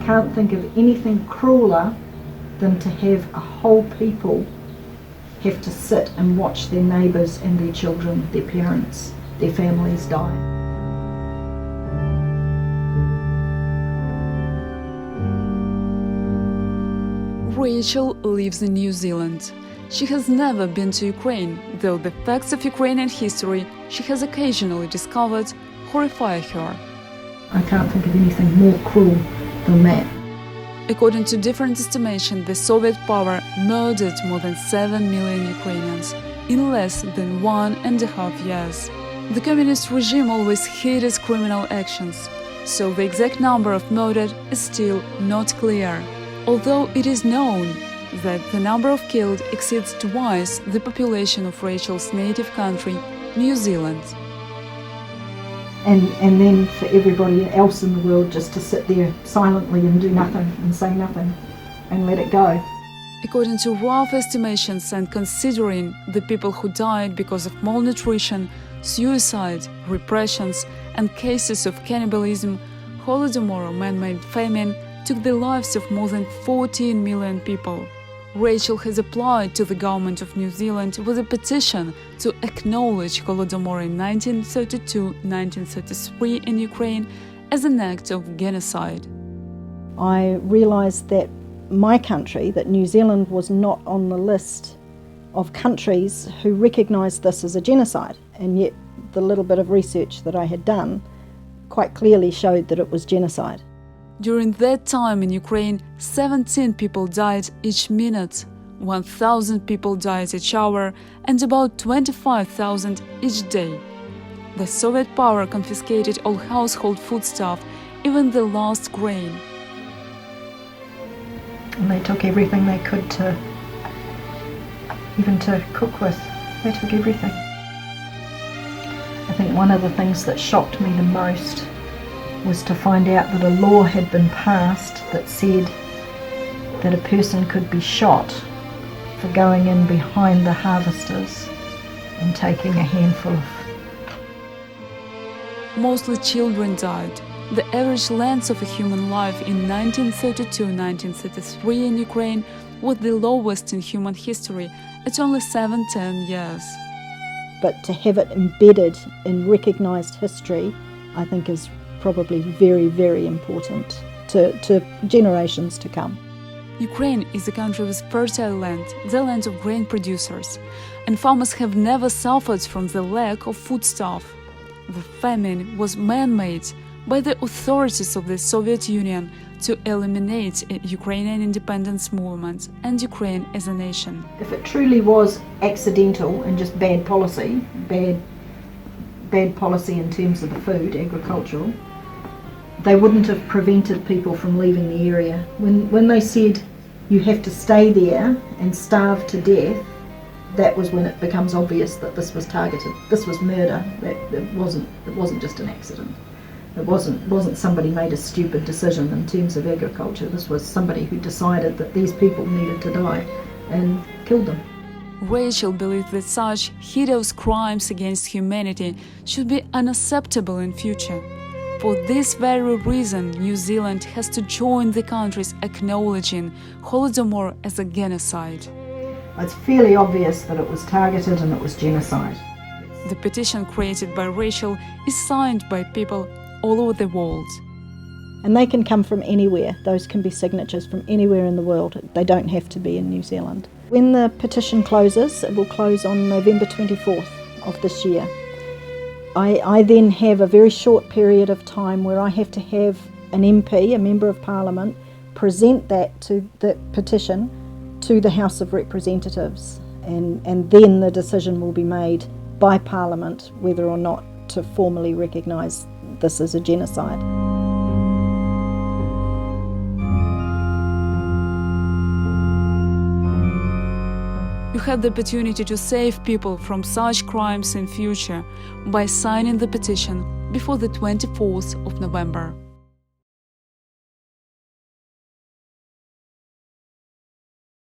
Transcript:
can't think of anything crueler than to have a whole people have to sit and watch their neighbours and their children, their parents, their families die. Rachel lives in New Zealand. She has never been to Ukraine, though the facts of Ukrainian history she has occasionally discovered horrify her. I can't think of anything more cruel than that. According to different estimations, the Soviet power murdered more than 7 million Ukrainians in less than 1.5 years. The communist regime always hid its criminal actions, so the exact number of murdered is still not clear, although it is known that the number of killed exceeds twice the population of Rachel's native country, New Zealand. And then for everybody else in the world just to sit there silently and do nothing and say nothing and let it go. According to rough estimations and considering the people who died because of malnutrition, suicide, repressions and cases of cannibalism, Holodomor, man-made famine, took the lives of more than 14 million people. Rachel has applied to the government of New Zealand with a petition to acknowledge Holodomor in 1932-1933 in Ukraine as an act of genocide. I realised that my country, that New Zealand, was not on the list of countries who recognised this as a genocide, and yet the little bit of research that I had done quite clearly showed that it was genocide. During that time in Ukraine, 17 people died each minute, 1,000 people died each hour, and about 25,000 each day. The Soviet power confiscated all household foodstuff, even the last grain. And they took everything they could even to cook with. They took everything. I think one of the things that shocked me the most was to find out that a law had been passed that said that a person could be shot for going in behind the harvesters and taking a handful of... Mostly children died. The average length of a human life in 1932-1933 in Ukraine was the lowest in human history at only 7-10 years. But to have it embedded in recognised history, I think is probably very, very important to generations to come. Ukraine is a country with fertile land, the land of grain producers, and farmers have never suffered from the lack of foodstuff. The famine was man-made by the authorities of the Soviet Union to eliminate a Ukrainian independence movement and Ukraine as a nation. If it truly was accidental and just bad policy, bad policy in terms of the food, agricultural, they wouldn't have prevented people from leaving the area. When they said you have to stay there and starve to death, that was when it becomes obvious that this was targeted. This was murder. It wasn't just an accident. It wasn't somebody made a stupid decision in terms of agriculture. This was somebody who decided that these people needed to die and killed them. Rachel believes that such hideous crimes against humanity should be unacceptable in future. For this very reason, New Zealand has to join the countries acknowledging Holodomor as a genocide. It's fairly obvious that it was targeted and it was genocide. The petition created by Rachel is signed by people all over the world. And they can come from anywhere. Those can be signatures from anywhere in the world. They don't have to be in New Zealand. When the petition closes, it will close on November 24th of this year. I then have a very short period of time where I have to have an MP, a Member of Parliament, present the petition to the House of Representatives, and then the decision will be made by Parliament whether or not to formally recognise this as a genocide. You have the opportunity to save people from such crimes in future by signing the petition before the 24th of November.